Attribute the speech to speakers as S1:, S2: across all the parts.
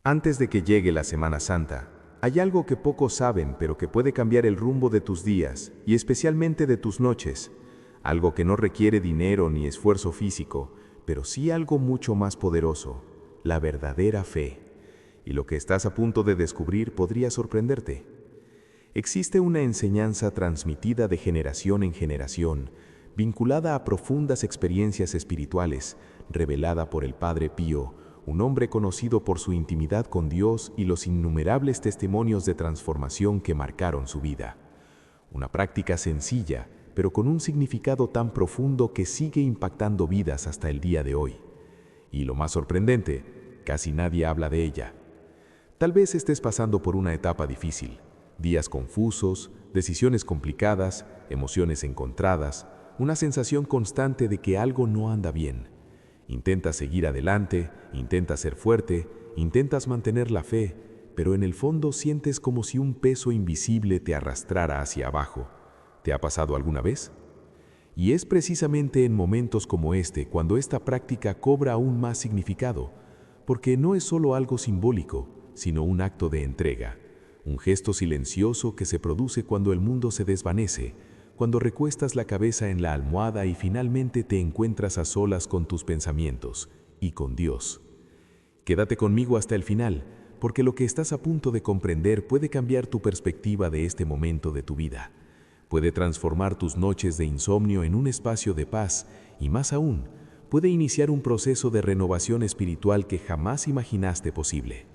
S1: Antes de que llegue la Semana Santa, hay algo que pocos saben pero que puede cambiar el rumbo de tus días y especialmente de tus noches. Algo que no requiere dinero ni esfuerzo físico, pero sí algo mucho más poderoso, la verdadera fe. Y lo que estás a punto de descubrir podría sorprenderte. Existe una enseñanza transmitida de generación en generación, vinculada a profundas experiencias espirituales, revelada por el Padre Pío, un hombre conocido por su intimidad con Dios y los innumerables testimonios de transformación que marcaron su vida. Una práctica sencilla, pero con un significado tan profundo que sigue impactando vidas hasta el día de hoy. Y lo más sorprendente, casi nadie habla de ella. Tal vez estés pasando por una etapa difícil, días confusos, decisiones complicadas, emociones encontradas, una sensación constante de que algo no anda bien. Intentas seguir adelante, intentas ser fuerte, intentas mantener la fe, pero en el fondo sientes como si un peso invisible te arrastrara hacia abajo. ¿Te ha pasado alguna vez? Y es precisamente en momentos como este cuando esta práctica cobra aún más significado, porque no es solo algo simbólico, sino un acto de entrega, un gesto silencioso que se produce cuando el mundo se desvanece, cuando recuestas la cabeza en la almohada y finalmente te encuentras a solas con tus pensamientos y con Dios. Quédate conmigo hasta el final, porque lo que estás a punto de comprender puede cambiar tu perspectiva de este momento de tu vida. Puede transformar tus noches de insomnio en un espacio de paz y, más aún, puede iniciar un proceso de renovación espiritual que jamás imaginaste posible.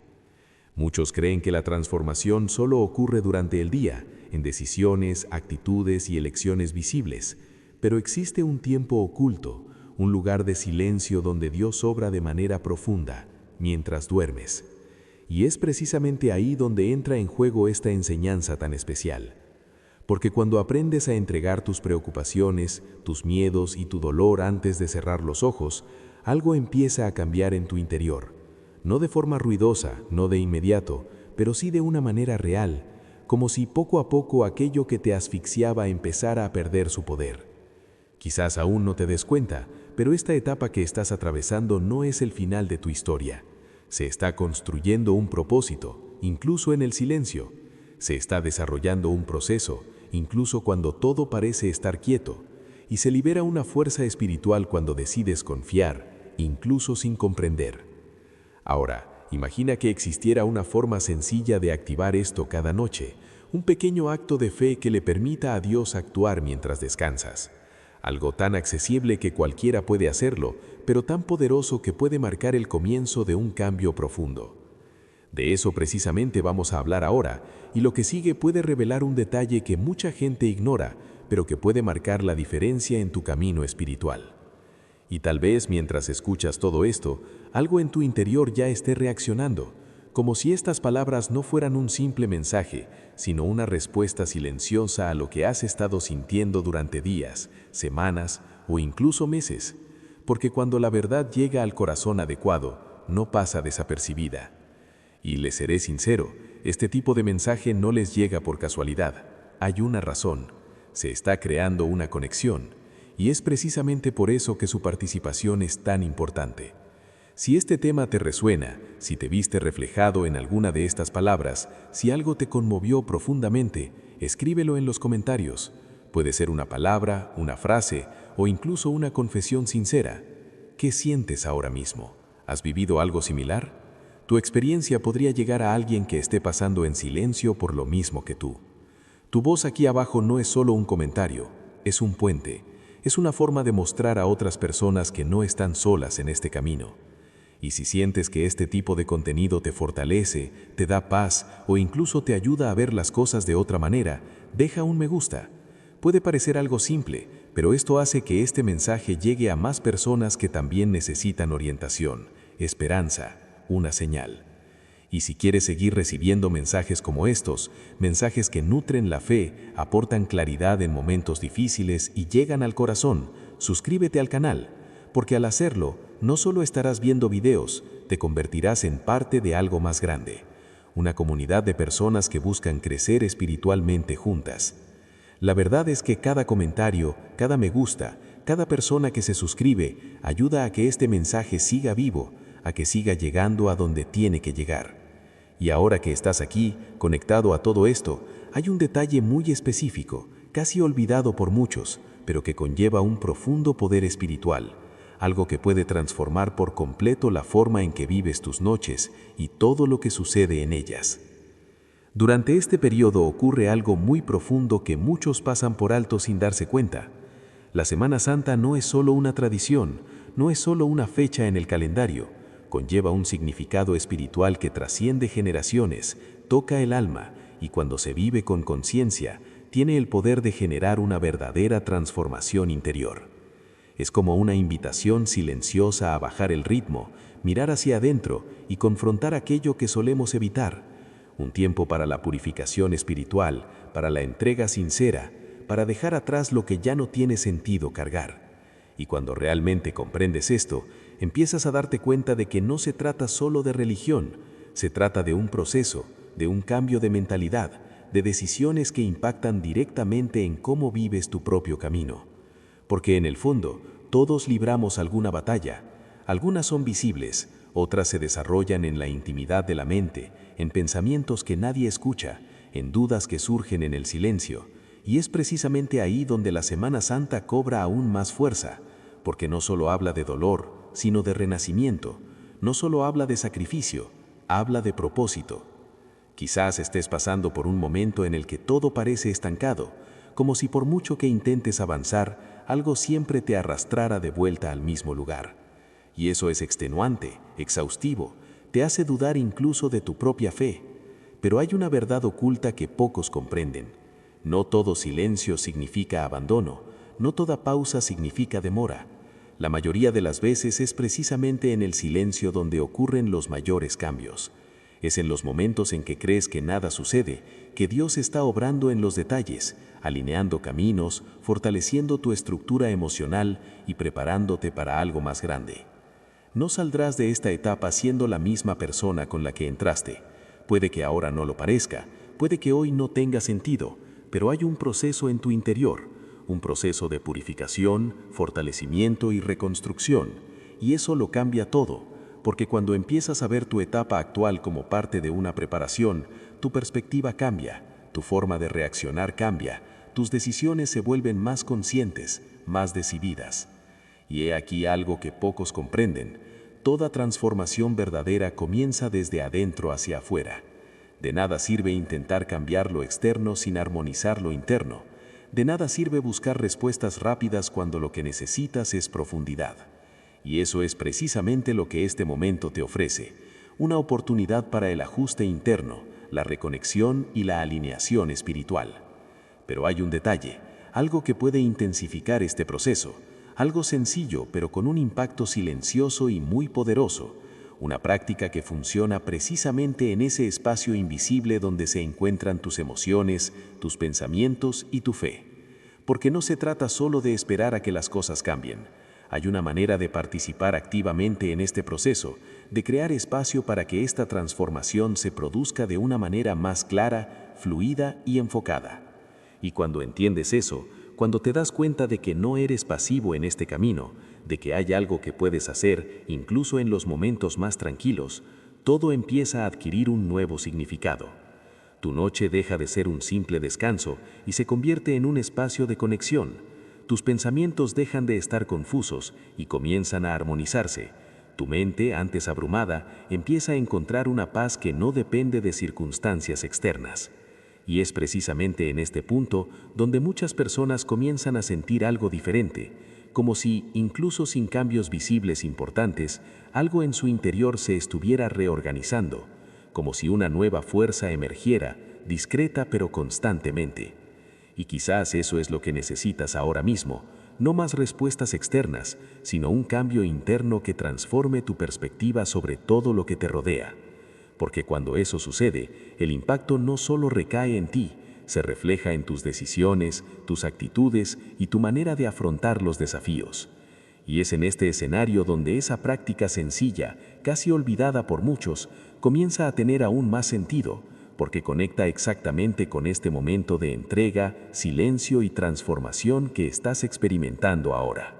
S1: Muchos creen que la transformación solo ocurre durante el día, en decisiones, actitudes y elecciones visibles, pero existe un tiempo oculto, un lugar de silencio donde Dios obra de manera profunda, mientras duermes. Y es precisamente ahí donde entra en juego esta enseñanza tan especial. Porque cuando aprendes a entregar tus preocupaciones, tus miedos y tu dolor antes de cerrar los ojos, algo empieza a cambiar en tu interior. No de forma ruidosa, no de inmediato, pero sí de una manera real, como si poco a poco aquello que te asfixiaba empezara a perder su poder. Quizás aún no te des cuenta, pero esta etapa que estás atravesando no es el final de tu historia. Se está construyendo un propósito, incluso en el silencio. Se está desarrollando un proceso, incluso cuando todo parece estar quieto. Y se libera una fuerza espiritual cuando decides confiar, incluso sin comprender. Ahora, imagina que existiera una forma sencilla de activar esto cada noche, un pequeño acto de fe que le permita a Dios actuar mientras descansas. Algo tan accesible que cualquiera puede hacerlo, pero tan poderoso que puede marcar el comienzo de un cambio profundo. De eso precisamente vamos a hablar ahora, y lo que sigue puede revelar un detalle que mucha gente ignora, pero que puede marcar la diferencia en tu camino espiritual. Y tal vez mientras escuchas todo esto, algo en tu interior ya esté reaccionando, como si estas palabras no fueran un simple mensaje, sino una respuesta silenciosa a lo que has estado sintiendo durante días, semanas o incluso meses. Porque cuando la verdad llega al corazón adecuado, no pasa desapercibida. Y les seré sincero, este tipo de mensaje no les llega por casualidad. Hay una razón. Se está creando una conexión. Y es precisamente por eso que su participación es tan importante. Si este tema te resuena, si te viste reflejado en alguna de estas palabras, si algo te conmovió profundamente, escríbelo en los comentarios. Puede ser una palabra, una frase o incluso una confesión sincera. ¿Qué sientes ahora mismo? ¿Has vivido algo similar? Tu experiencia podría llegar a alguien que esté pasando en silencio por lo mismo que tú. Tu voz aquí abajo no es solo un comentario, es un puente. Es una forma de mostrar a otras personas que no están solas en este camino. Y si sientes que este tipo de contenido te fortalece, te da paz o incluso te ayuda a ver las cosas de otra manera, deja un me gusta. Puede parecer algo simple, pero esto hace que este mensaje llegue a más personas que también necesitan orientación, esperanza, una señal. Y si quieres seguir recibiendo mensajes como estos, mensajes que nutren la fe, aportan claridad en momentos difíciles y llegan al corazón, suscríbete al canal, porque al hacerlo, no solo estarás viendo videos, te convertirás en parte de algo más grande, una comunidad de personas que buscan crecer espiritualmente juntas. La verdad es que cada comentario, cada me gusta, cada persona que se suscribe, ayuda a que este mensaje siga vivo, a que siga llegando a donde tiene que llegar. Y ahora que estás aquí, conectado a todo esto, hay un detalle muy específico, casi olvidado por muchos, pero que conlleva un profundo poder espiritual, algo que puede transformar por completo la forma en que vives tus noches y todo lo que sucede en ellas. Durante este periodo ocurre algo muy profundo que muchos pasan por alto sin darse cuenta. La Semana Santa no es solo una tradición, no es solo una fecha en el calendario, conlleva un significado espiritual que trasciende generaciones, toca el alma y cuando se vive con conciencia, tiene el poder de generar una verdadera transformación interior. Es como una invitación silenciosa a bajar el ritmo, mirar hacia adentro y confrontar aquello que solemos evitar. Un tiempo para la purificación espiritual, para la entrega sincera, para dejar atrás lo que ya no tiene sentido cargar. Y cuando realmente comprendes esto, empiezas a darte cuenta de que no se trata solo de religión, se trata de un proceso, de un cambio de mentalidad, de decisiones que impactan directamente en cómo vives tu propio camino. Porque en el fondo, todos libramos alguna batalla. Algunas son visibles, otras se desarrollan en la intimidad de la mente, en pensamientos que nadie escucha, en dudas que surgen en el silencio. Y es precisamente ahí donde la Semana Santa cobra aún más fuerza, porque no solo habla de dolor, sino de renacimiento. No solo habla de sacrificio, habla de propósito. Quizás estés pasando por un momento en el que todo parece estancado, como si por mucho que intentes avanzar, algo siempre te arrastrara de vuelta al mismo lugar. Y eso es extenuante, exhaustivo, te hace dudar incluso de tu propia fe. Pero hay una verdad oculta que pocos comprenden. No todo silencio significa abandono, no toda pausa significa demora. La mayoría de las veces es precisamente en el silencio donde ocurren los mayores cambios. Es en los momentos en que crees que nada sucede, que Dios está obrando en los detalles, alineando caminos, fortaleciendo tu estructura emocional y preparándote para algo más grande. No saldrás de esta etapa siendo la misma persona con la que entraste. Puede que ahora no lo parezca, puede que hoy no tenga sentido, pero hay un proceso en tu interior, un proceso de purificación, fortalecimiento y reconstrucción, y eso lo cambia todo, porque cuando empiezas a ver tu etapa actual como parte de una preparación, tu perspectiva cambia, tu forma de reaccionar cambia, tus decisiones se vuelven más conscientes, más decididas. Y he aquí algo que pocos comprenden: toda transformación verdadera comienza desde adentro hacia afuera. De nada sirve intentar cambiar lo externo sin armonizar lo interno. De nada sirve buscar respuestas rápidas cuando lo que necesitas es profundidad. Y eso es precisamente lo que este momento te ofrece, una oportunidad para el ajuste interno, la reconexión y la alineación espiritual. Pero hay un detalle, algo que puede intensificar este proceso, algo sencillo pero con un impacto silencioso y muy poderoso, una práctica que funciona precisamente en ese espacio invisible donde se encuentran tus emociones, tus pensamientos y tu fe. Porque no se trata solo de esperar a que las cosas cambien. Hay una manera de participar activamente en este proceso, de crear espacio para que esta transformación se produzca de una manera más clara, fluida y enfocada. Y cuando entiendes eso, cuando te das cuenta de que no eres pasivo en este camino, de que hay algo que puedes hacer incluso en los momentos más tranquilos, todo empieza a adquirir un nuevo significado. Tu noche deja de ser un simple descanso y se convierte en un espacio de conexión. Tus pensamientos dejan de estar confusos y comienzan a armonizarse. Tu mente, antes abrumada, empieza a encontrar una paz que no depende de circunstancias externas. Y es precisamente en este punto donde muchas personas comienzan a sentir algo diferente, como si, incluso sin cambios visibles importantes, algo en su interior se estuviera reorganizando, como si una nueva fuerza emergiera, discreta pero constantemente. Y quizás eso es lo que necesitas ahora mismo, no más respuestas externas, sino un cambio interno que transforme tu perspectiva sobre todo lo que te rodea. Porque cuando eso sucede, el impacto no solo recae en ti, se refleja en tus decisiones, tus actitudes y tu manera de afrontar los desafíos. Y es en este escenario donde esa práctica sencilla, casi olvidada por muchos, comienza a tener aún más sentido, porque conecta exactamente con este momento de entrega, silencio y transformación que estás experimentando ahora.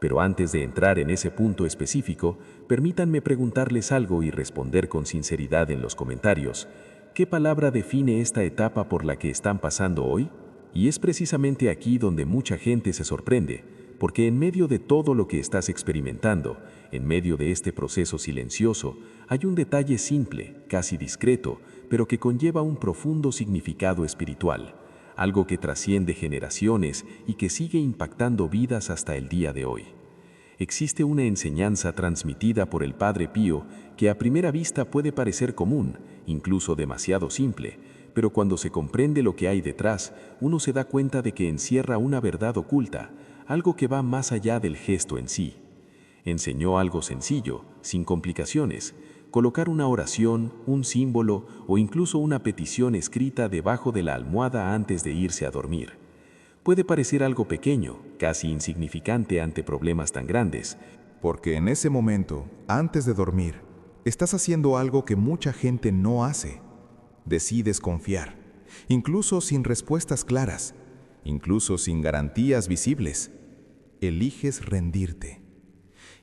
S2: Pero antes de entrar en ese punto específico, permítanme preguntarles algo y responder con sinceridad en los comentarios. ¿Qué palabra define esta etapa por la que están pasando hoy? Y es precisamente aquí donde mucha gente se sorprende, porque en medio de todo lo que estás experimentando, en medio de este proceso silencioso, hay un detalle simple, casi discreto, pero que conlleva un profundo significado espiritual, algo que trasciende generaciones y que sigue impactando vidas hasta el día de hoy. Existe una enseñanza transmitida por el Padre Pío que a primera vista puede parecer común, incluso demasiado simple, pero cuando se comprende lo que hay detrás, uno se da cuenta de que encierra una verdad oculta, algo que va más allá del gesto en sí. Enseñó algo sencillo, sin complicaciones: colocar una oración, un símbolo o incluso una petición escrita debajo de la almohada antes de irse a dormir. Puede parecer algo pequeño, casi insignificante ante problemas tan grandes,
S3: Porque en ese momento, antes de dormir, estás haciendo algo que mucha gente no hace. Decides confiar, incluso sin respuestas claras, incluso sin garantías visibles. Eliges rendirte.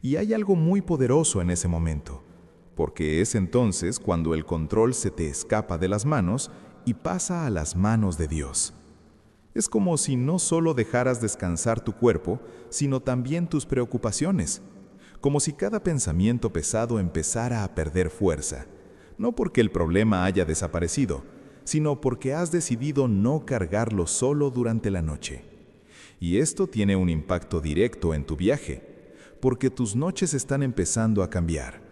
S3: Y hay algo muy poderoso en ese momento, porque es entonces cuando el control se te escapa de las manos y pasa a las manos de Dios. Es como si no solo dejaras descansar tu cuerpo, sino también tus preocupaciones. Como si cada pensamiento pesado empezara a perder fuerza, no porque el problema haya desaparecido, sino porque has decidido no cargarlo solo durante la noche. Y esto tiene un impacto directo en tu viaje, porque tus noches están empezando a cambiar.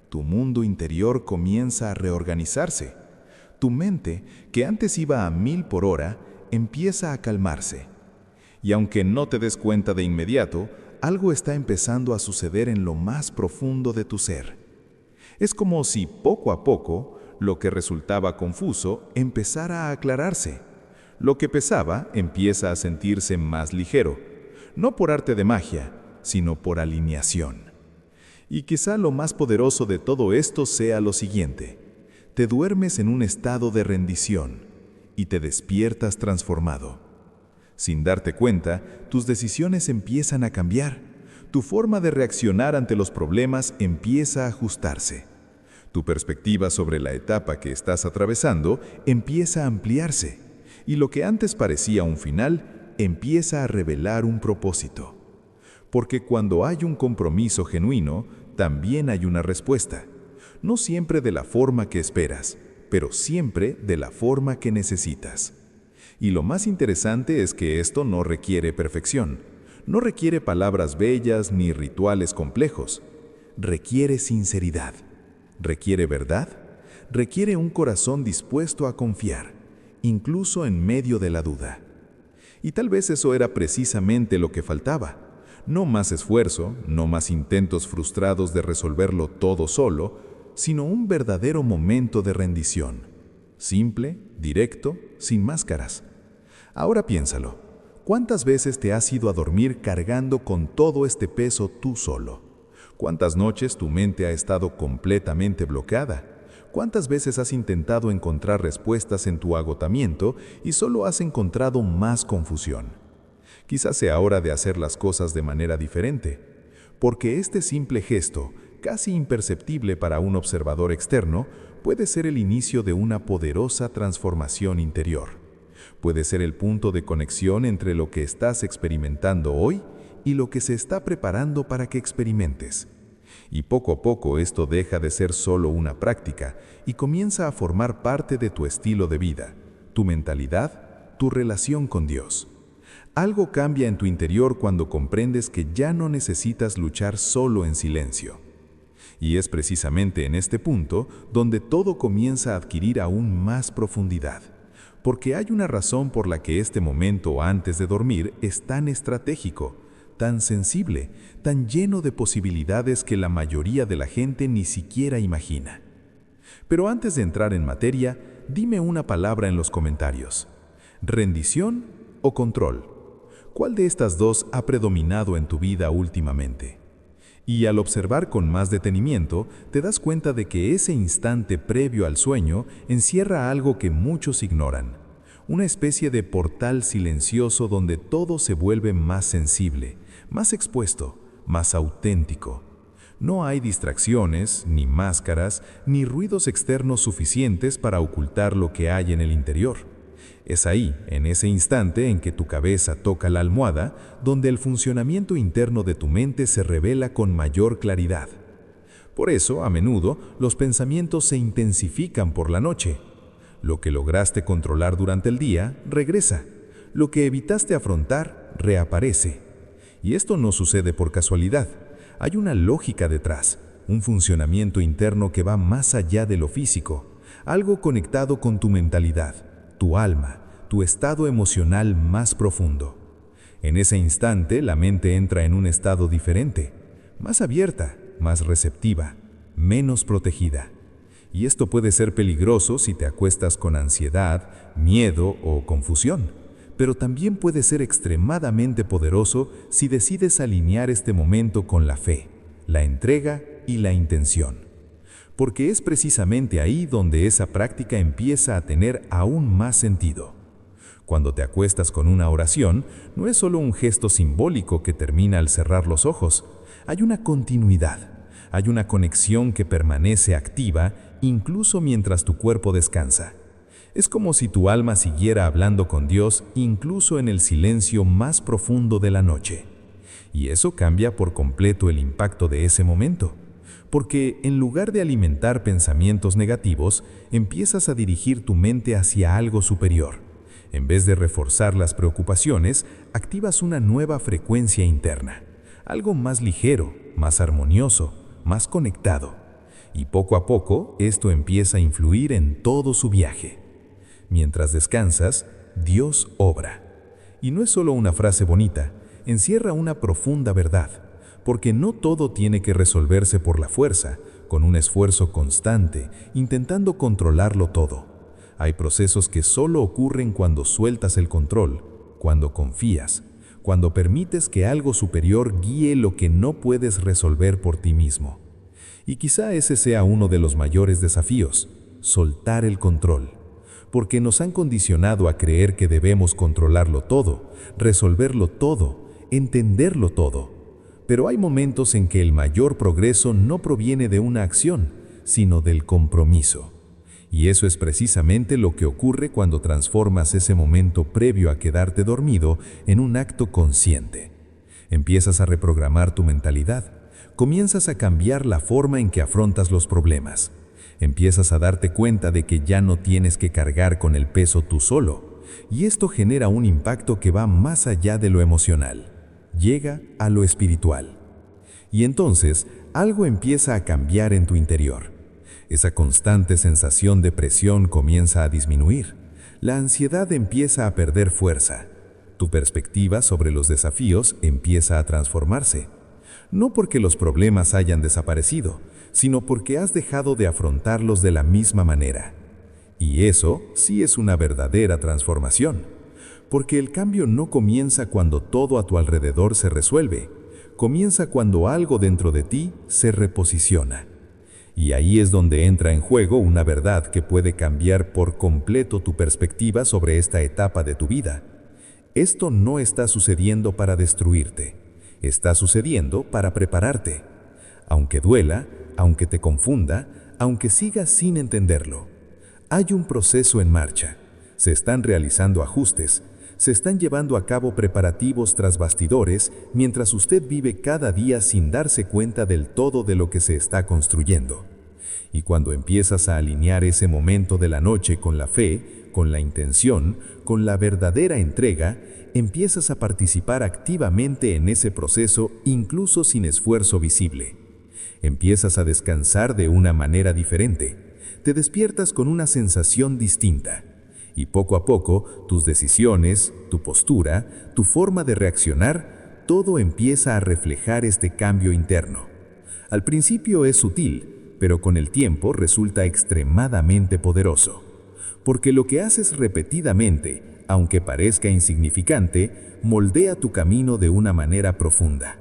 S3: Tu mundo interior comienza a reorganizarse. Tu mente, que antes iba a 1000 por hora, empieza a calmarse. Y aunque no te des cuenta de inmediato, algo está empezando a suceder en lo más profundo de tu ser. Es como si poco a poco lo que resultaba confuso empezara a aclararse. Lo que pesaba empieza a sentirse más ligero, no por arte de magia, sino por alineación. Y quizá lo más poderoso de todo esto sea lo siguiente: te duermes en un estado de rendición y te despiertas transformado. Sin darte cuenta, tus decisiones empiezan a cambiar. Tu forma de reaccionar ante los problemas empieza a ajustarse. Tu perspectiva sobre la etapa que estás atravesando empieza a ampliarse. Y lo que antes parecía un final, empieza a revelar un propósito. Porque cuando hay un compromiso genuino, también hay una respuesta. No siempre de la forma que esperas, pero siempre de la forma que necesitas. Y lo más interesante es que esto no requiere perfección, no requiere palabras bellas ni rituales complejos. Requiere sinceridad, requiere verdad, requiere un corazón dispuesto a confiar, incluso en medio de la duda. Y tal vez eso era precisamente lo que faltaba. No más esfuerzo, no más intentos frustrados de resolverlo todo solo, sino un verdadero momento de rendición. Simple, directo, sin máscaras. Ahora piénsalo. ¿Cuántas veces te has ido a dormir cargando con todo este peso tú solo? ¿Cuántas noches tu mente ha estado completamente bloqueada? ¿Cuántas veces has intentado encontrar respuestas en tu agotamiento y solo has encontrado más confusión? Quizás sea hora de hacer las cosas de manera diferente, porque este simple gesto, casi imperceptible para un observador externo, puede ser el inicio de una poderosa transformación interior. Puede ser el punto de conexión entre lo que estás experimentando hoy y lo que se está preparando para que experimentes. Y poco a poco esto deja de ser solo una práctica y comienza a formar parte de tu estilo de vida, tu mentalidad, tu relación con Dios. Algo cambia en tu interior cuando comprendes que ya no necesitas luchar solo en silencio. Y es precisamente en este punto donde todo comienza a adquirir aún más profundidad, porque hay una razón por la que este momento antes de dormir es tan estratégico, tan sensible, tan lleno de posibilidades que la mayoría de la gente ni siquiera imagina. Pero antes de entrar en materia, dime una palabra en los comentarios: ¿rendición o control? ¿Cuál de estas dos ha predominado en tu vida últimamente? Y al observar con más detenimiento, te das cuenta de que ese instante previo al sueño encierra algo que muchos ignoran. Una especie de portal silencioso donde todo se vuelve más sensible, más expuesto, más auténtico. No hay distracciones, ni máscaras, ni ruidos externos suficientes para ocultar lo que hay en el interior. Es ahí, en ese instante en que tu cabeza toca la almohada, donde el funcionamiento interno de tu mente se revela con mayor claridad. Por eso, a menudo, los pensamientos se intensifican por la noche. Lo que lograste controlar durante el día, regresa. Lo que evitaste afrontar, reaparece. Y esto no sucede por casualidad. Hay una lógica detrás, un funcionamiento interno que va más allá de lo físico, algo conectado con tu mentalidad, tu alma, tu estado emocional más profundo. En ese instante, la mente entra en un estado diferente, más abierta, más receptiva, menos protegida. Y esto puede ser peligroso si te acuestas con ansiedad, miedo o confusión, pero también puede ser extremadamente poderoso si decides alinear este momento con la fe, la entrega y la intención. Porque es precisamente ahí donde esa práctica empieza a tener aún más sentido. Cuando te acuestas con una oración, no es solo un gesto simbólico que termina al cerrar los ojos. Hay una continuidad, hay una conexión que permanece activa incluso mientras tu cuerpo descansa. Es como si tu alma siguiera hablando con Dios incluso en el silencio más profundo de la noche. Y eso cambia por completo el impacto de ese momento. Porque en lugar de alimentar pensamientos negativos, empiezas a dirigir tu mente hacia algo superior. En vez de reforzar las preocupaciones, activas una nueva frecuencia interna. Algo más ligero, más armonioso, más conectado. Y poco a poco, esto empieza a influir en todo su viaje. Mientras descansas, Dios obra. Y no es solo una frase bonita, encierra una profunda verdad, porque no todo tiene que resolverse por la fuerza, con un esfuerzo constante, intentando controlarlo todo. Hay procesos que solo ocurren cuando sueltas el control, cuando confías, cuando permites que algo superior guíe lo que no puedes resolver por ti mismo. Y quizá ese sea uno de los mayores desafíos, soltar el control. Porque nos han condicionado a creer que debemos controlarlo todo, resolverlo todo, entenderlo todo. Pero hay momentos en que el mayor progreso no proviene de una acción, sino del compromiso. Y eso es precisamente lo que ocurre cuando transformas ese momento previo a quedarte dormido en un acto consciente. Empiezas a reprogramar tu mentalidad, comienzas a cambiar la forma en que afrontas los problemas. Empiezas a darte cuenta de que ya no tienes que cargar con el peso tú solo, y esto genera un impacto que va más allá de lo emocional. Llega a lo espiritual. Y entonces, algo empieza a cambiar en tu interior. Esa constante sensación de presión comienza a disminuir. La ansiedad empieza a perder fuerza. Tu perspectiva sobre los desafíos empieza a transformarse. No porque los problemas hayan desaparecido, sino porque has dejado de afrontarlos de la misma manera. Y eso sí es una verdadera transformación, porque el cambio no comienza cuando todo a tu alrededor se resuelve, comienza cuando algo dentro de ti se reposiciona. Y ahí es donde entra en juego una verdad que puede cambiar por completo tu perspectiva sobre esta etapa de tu vida. Esto no está sucediendo para destruirte, está sucediendo para prepararte. Aunque duela, aunque te confunda, aunque sigas sin entenderlo. Hay un proceso en marcha. Se están realizando ajustes, se están llevando a cabo preparativos tras bastidores mientras usted vive cada día sin darse cuenta del todo de lo que se está construyendo. Y cuando empiezas a alinear ese momento de la noche con la fe, con la intención, con la verdadera entrega, empiezas a participar activamente en ese proceso incluso sin esfuerzo visible. Empiezas a descansar de una manera diferente. Te despiertas con una sensación distinta. Y poco a poco, tus decisiones, tu postura, tu forma de reaccionar, todo empieza a reflejar este cambio interno. Al principio es sutil, pero con el tiempo resulta extremadamente poderoso. Porque lo que haces repetidamente, aunque parezca insignificante, moldea tu camino de una manera profunda.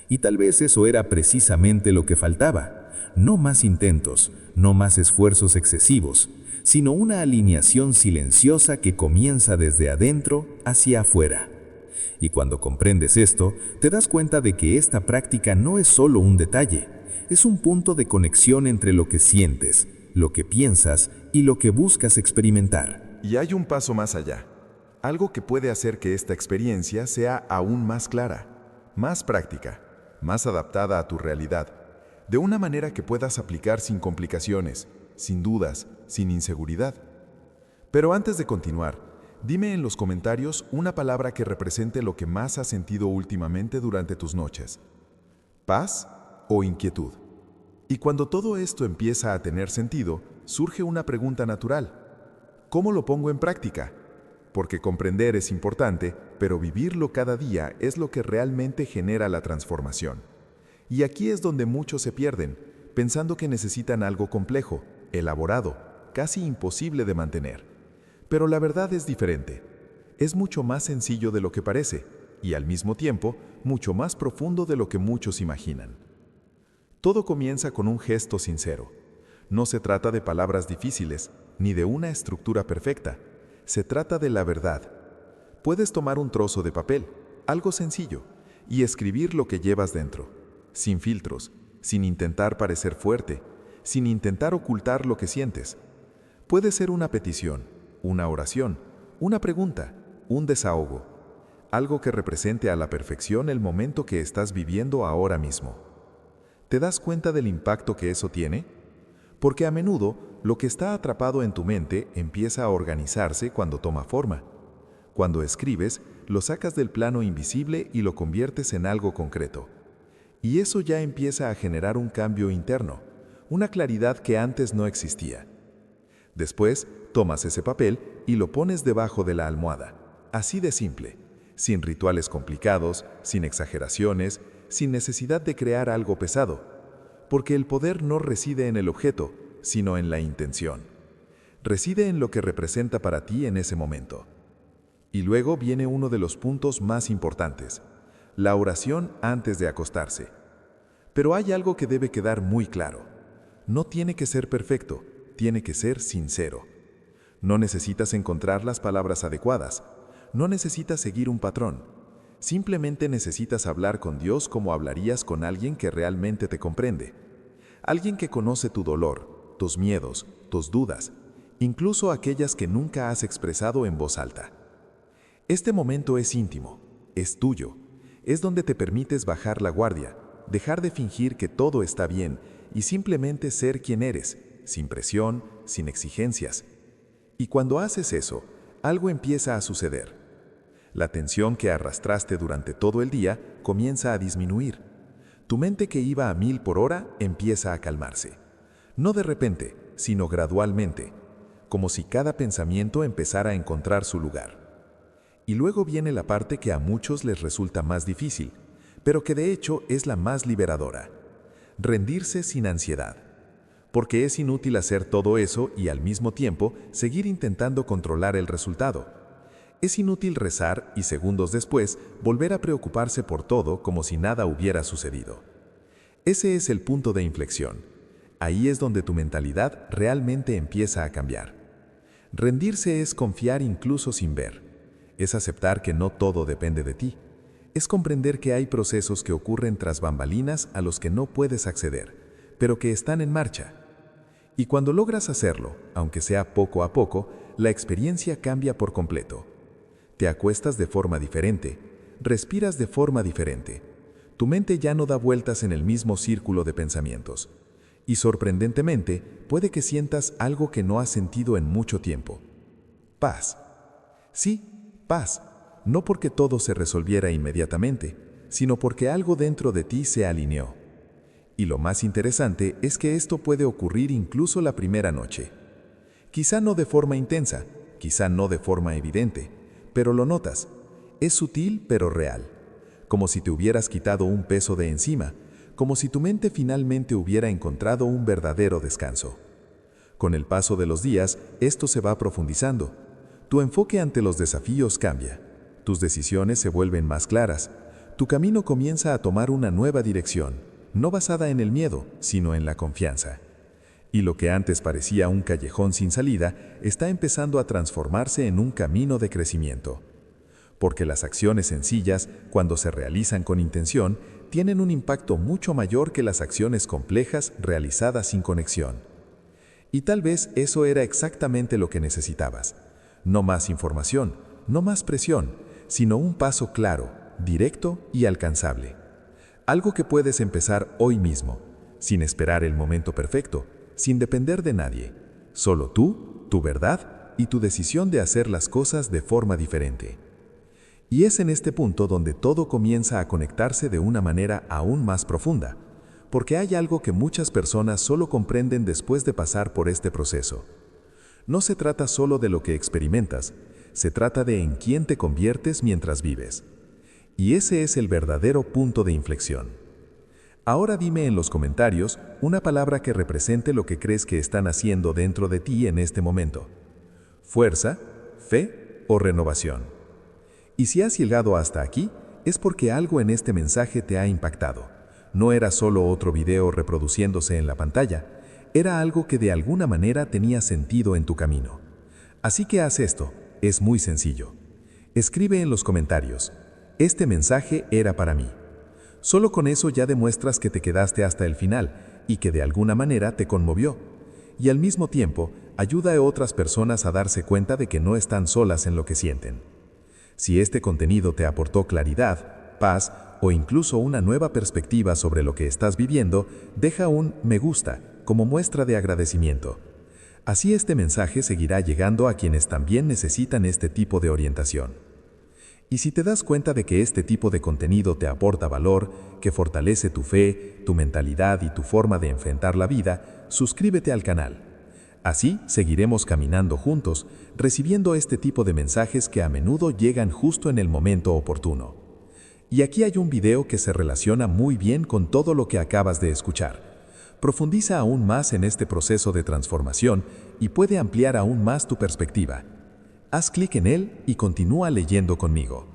S3: Y tal vez eso era precisamente lo que faltaba. No más intentos, no más esfuerzos excesivos, sino una alineación silenciosa que comienza desde adentro hacia afuera. Y cuando comprendes esto, te das cuenta de que esta práctica no es solo un detalle, es un punto de conexión entre lo que sientes, lo que piensas y lo que buscas experimentar.
S4: Y hay un paso más allá, algo que puede hacer que esta experiencia sea aún más clara, más práctica, más adaptada a tu realidad, de una manera que puedas aplicar sin complicaciones, sin dudas, sin inseguridad. Pero antes de continuar, dime en los comentarios una palabra que represente lo que más has sentido últimamente durante tus noches. ¿Paz o inquietud? Y cuando todo esto empieza a tener sentido, surge una pregunta natural. ¿Cómo lo pongo en práctica? Porque comprender es importante, pero vivirlo cada día es lo que realmente genera la transformación. Y aquí es donde muchos se pierden, pensando que necesitan algo complejo, elaborado, casi imposible de mantener. Pero la verdad es diferente. Es mucho más sencillo de lo que parece, y al mismo tiempo, mucho más profundo de lo que muchos imaginan. Todo comienza con un gesto sincero. No se trata de palabras difíciles, ni de una estructura perfecta. Se trata de la verdad. Puedes tomar un trozo de papel, algo sencillo, y escribir lo que llevas dentro, sin filtros, sin intentar parecer fuerte, sin intentar ocultar lo que sientes. Puede ser una petición, una oración, una pregunta, un desahogo, algo que represente a la perfección el momento que estás viviendo ahora mismo. ¿Te das cuenta del impacto que eso tiene? Porque a menudo lo que está atrapado en tu mente empieza a organizarse cuando toma forma. Cuando escribes, lo sacas del plano invisible y lo conviertes en algo concreto. Y eso ya empieza a generar un cambio interno, una claridad que antes no existía. Después, tomas ese papel y lo pones debajo de la almohada, así de simple, sin rituales complicados, sin exageraciones, sin necesidad de crear algo pesado, porque el poder no reside en el objeto, sino en la intención. Reside en lo que representa para ti en ese momento. Y luego viene uno de los puntos más importantes, la oración antes de acostarse. Pero hay algo que debe quedar muy claro. No tiene que ser perfecto, tiene que ser sincero. No necesitas encontrar las palabras adecuadas, no necesitas seguir un patrón. Simplemente necesitas hablar con Dios como hablarías con alguien que realmente te comprende. Alguien que conoce tu dolor, tus miedos, tus dudas, incluso aquellas que nunca has expresado en voz alta. Este momento es íntimo, es tuyo, es donde te permites bajar la guardia, dejar de fingir que todo está bien y simplemente ser quien eres, sin presión, sin exigencias. Y cuando haces eso, algo empieza a suceder. La tensión que arrastraste durante todo el día comienza a disminuir. Tu mente que iba a 1000 por hora empieza a calmarse. No de repente, sino gradualmente, como si cada pensamiento empezara a encontrar su lugar. Y luego viene la parte que a muchos les resulta más difícil, pero que de hecho es la más liberadora. Rendirse sin ansiedad. Porque es inútil hacer todo eso y al mismo tiempo seguir intentando controlar el resultado. Es inútil rezar y segundos después volver a preocuparse por todo como si nada hubiera sucedido. Ese es el punto de inflexión. Ahí es donde tu mentalidad realmente empieza a cambiar. Rendirse es confiar incluso sin ver. Es aceptar que no todo depende de ti. Es comprender que hay procesos que ocurren tras bambalinas a los que no puedes acceder, pero que están en marcha. Y cuando logras hacerlo, aunque sea poco a poco, la experiencia cambia por completo. Te acuestas de forma diferente, respiras de forma diferente. Tu mente ya no da vueltas en el mismo círculo de pensamientos. Y sorprendentemente, puede que sientas algo que no has sentido en mucho tiempo. Paz. Sí, paz. No porque todo se resolviera inmediatamente, sino porque algo dentro de ti se alineó. Y lo más interesante es que esto puede ocurrir incluso la primera noche. Quizá no de forma intensa, quizá no de forma evidente, pero lo notas. Es sutil pero real. Como si te hubieras quitado un peso de encima, como si tu mente finalmente hubiera encontrado un verdadero descanso. Con el paso de los días, esto se va profundizando. Tu enfoque ante los desafíos cambia. Tus decisiones se vuelven más claras. Tu camino comienza a tomar una nueva dirección, no basada en el miedo, sino en la confianza. Y lo que antes parecía un callejón sin salida está empezando a transformarse en un camino de crecimiento.
S3: porque las acciones sencillas, cuando se realizan con intención, tienen un impacto mucho mayor que las acciones complejas realizadas sin conexión. Y tal vez eso era exactamente lo que necesitabas. No más información, no más presión, sino un paso claro, directo y alcanzable. Algo que puedes empezar hoy mismo, sin esperar el momento perfecto, sin depender de nadie. Solo tú, tu verdad y tu decisión de hacer las cosas de forma diferente. Y es en este punto donde todo comienza a conectarse de una manera aún más profunda, porque hay algo que muchas personas solo comprenden después de pasar por este proceso. No se trata solo de lo que experimentas, se trata de en quién te conviertes mientras vives. Y ese es el verdadero punto de inflexión. Ahora dime en los comentarios una palabra que represente lo que crees que están haciendo dentro de ti en este momento. Fuerza, fe o renovación. Y si has llegado hasta aquí, es porque algo en este mensaje te ha impactado. No era solo otro video reproduciéndose en la pantalla, era algo que de alguna manera tenía sentido en tu camino. Así que haz esto, es muy sencillo. Escribe en los comentarios, este mensaje era para mí. Solo con eso ya demuestras que te quedaste hasta el final y que de alguna manera te conmovió. Y al mismo tiempo, ayuda a otras personas a darse cuenta de que no están solas en lo que sienten. Si este contenido te aportó claridad, paz o incluso una nueva perspectiva sobre lo que estás viviendo, deja un me gusta como muestra de agradecimiento. Así este mensaje seguirá llegando a quienes también necesitan este tipo de orientación. Y si te das cuenta de que este tipo de contenido te aporta valor, que fortalece tu fe, tu mentalidad y tu forma de enfrentar la vida, suscríbete al canal. Así seguiremos caminando juntos, recibiendo este tipo de mensajes que a menudo llegan justo en el momento oportuno. Y aquí hay un video que se relaciona muy bien con todo lo que acabas de escuchar. Profundiza aún más en este proceso de transformación y puede ampliar aún más tu perspectiva. Haz clic en él y continúa leyendo conmigo.